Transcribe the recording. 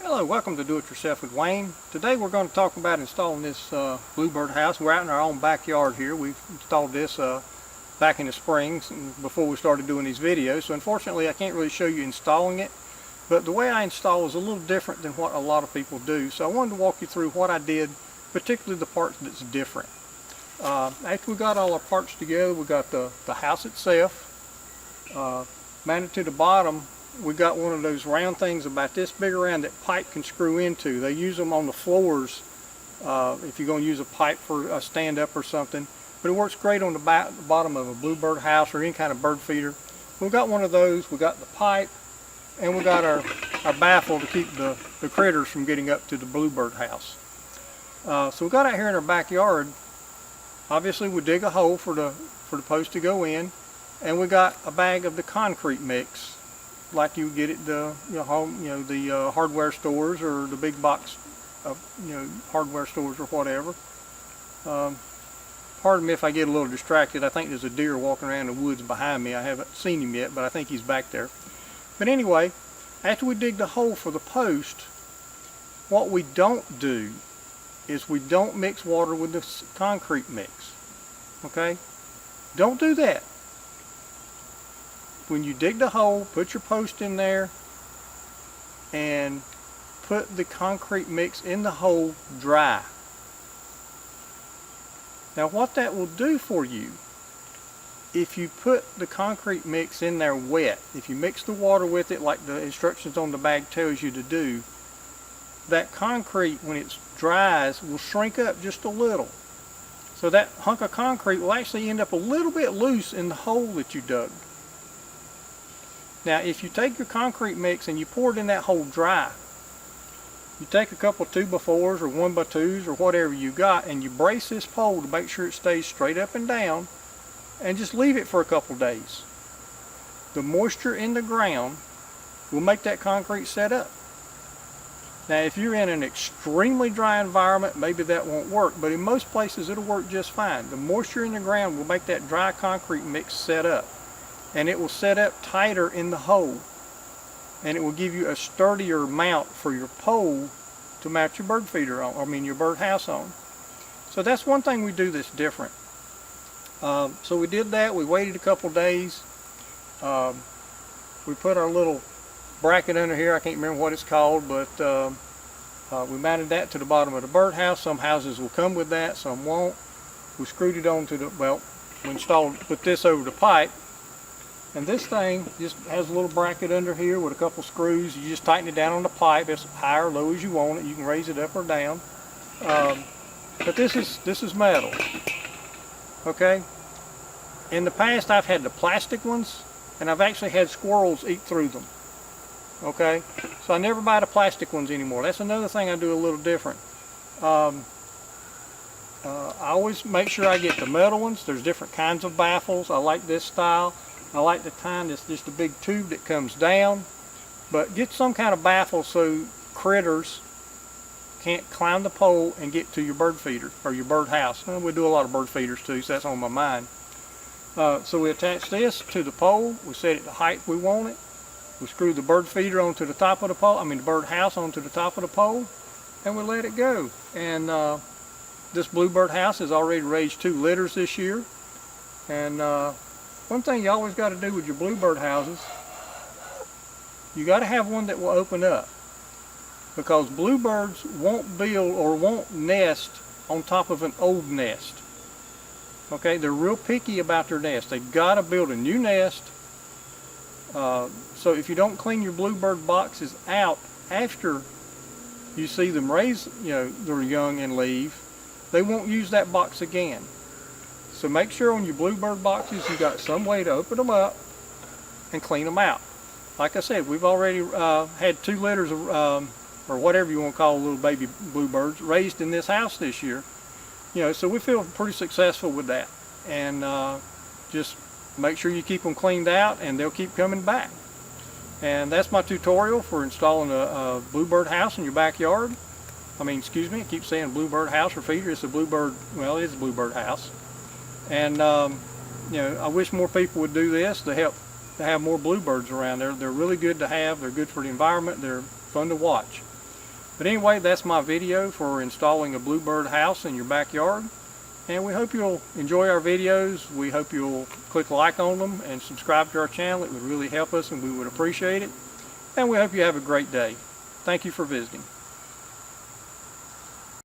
Hello, welcome to Do It Yourself with Wayne. Today we're going to talk about installing this Bluebird house. We're out in our own backyard here. We've installed this back in the spring before we started doing these videos. So unfortunately I can't really show you installing it, but the way I install is a little different than what a lot of people do. So I wanted to walk you through what I did, particularly the parts that's different. After we got all our parts together, we got the house itself. Mounted to the bottom, we got one of those round things about this big around that pipe can screw into. They use them on the floors if you're going to use a pipe for a stand-up or something. But it works great on the bottom of a Bluebird house or any kind of bird feeder. We got one of those, we got the pipe, and we got our baffle to keep the critters from getting up to the Bluebird house. So we got out here in our backyard. Obviously we dig a hole for the post to go in, and we got a bag of the concrete mix, like you get at the the hardware stores or the big box hardware stores or whatever. Pardon me if I get a little distracted. I think there's a deer walking around the woods behind me. I haven't seen him yet, but I think he's back there. But anyway, after we dig the hole for the post, what we don't do is we don't mix water with the concrete mix. Okay? Don't do that. When you dig the hole, put your post in there and put the concrete mix in the hole dry. Now what that will do for you, if you put the concrete mix in there wet, if you mix the water with it like the instructions on the bag tells you to do, that concrete, when it dries, will shrink up just a little. So that hunk of concrete will actually end up a little bit loose in the hole that you dug. Now if you take your concrete mix and you pour it in that hole dry, you take a couple 2x4s or 1x2s or whatever you got, and you brace this pole to make sure it stays straight up and down, and just leave it for a couple days. The moisture in the ground will make that concrete set up. Now if you're in an extremely dry environment, maybe that won't work, but in most places it'll work just fine. The moisture in the ground will make that dry concrete mix set up, and it will set up tighter in the hole, and it will give you a sturdier mount for your pole to mount your bird feeder on, your bird house on. So that's one thing we do that's different. So we did that. We waited a couple days. We put our little bracket under here. I can't remember what it's called, but we mounted that to the bottom of the bird house. Some houses will come with that, some won't. We screwed it onto the, put this over the pipe. And this thing just has a little bracket under here with a couple screws. You just tighten it down on the pipe. It's high or low as you want it. You can raise it up or down. But this is metal. Okay. In the past, I've had the plastic ones, and I've actually had squirrels eat through them. Okay. So I never buy the plastic ones anymore. That's another thing I do a little different. I always make sure I get the metal ones. There's different kinds of baffles. I like this style. I like the kind that's just a big tube that comes down, but get some kind of baffle so critters can't climb the pole and get to your bird feeder or your bird house. We do a lot of bird feeders too, so that's on my mind. So we attach this to the pole. We set it the height we want it. We screw the bird feeder onto the top of the pole, the bird house onto the top of the pole, and we let it go. And this Bluebird house has already raised 2 litters this year. And one thing you always got to do with your Bluebird houses, you got to have one that will open up, because bluebirds won't build or won't nest on top of an old nest. Okay, they're real picky about their nest. They've got to build a new nest. So if you don't clean your Bluebird boxes out after you see them raise their young and leave, they won't use that box again. So make sure on your Bluebird boxes you got some way to open them up and clean them out. Like I said, we've already had 2 litters of, or whatever you want to call little baby bluebirds, raised in this house this year. So we feel pretty successful with that. And just make sure you keep them cleaned out, and they'll keep coming back. And that's my tutorial for installing a Bluebird house in your backyard. I keep saying Bluebird house or feeder. It's a Bluebird, well, it's a Bluebird house. And I wish more people would do this to help to have more bluebirds around. They're really good to have. They're good for the environment. They're fun to watch. But anyway, that's my video for installing a Bluebird house in your backyard. And we hope you'll enjoy our videos. We hope you'll click like on them and subscribe to our channel. It would really help us and we would appreciate it. And we hope you have a great day. Thank you for visiting.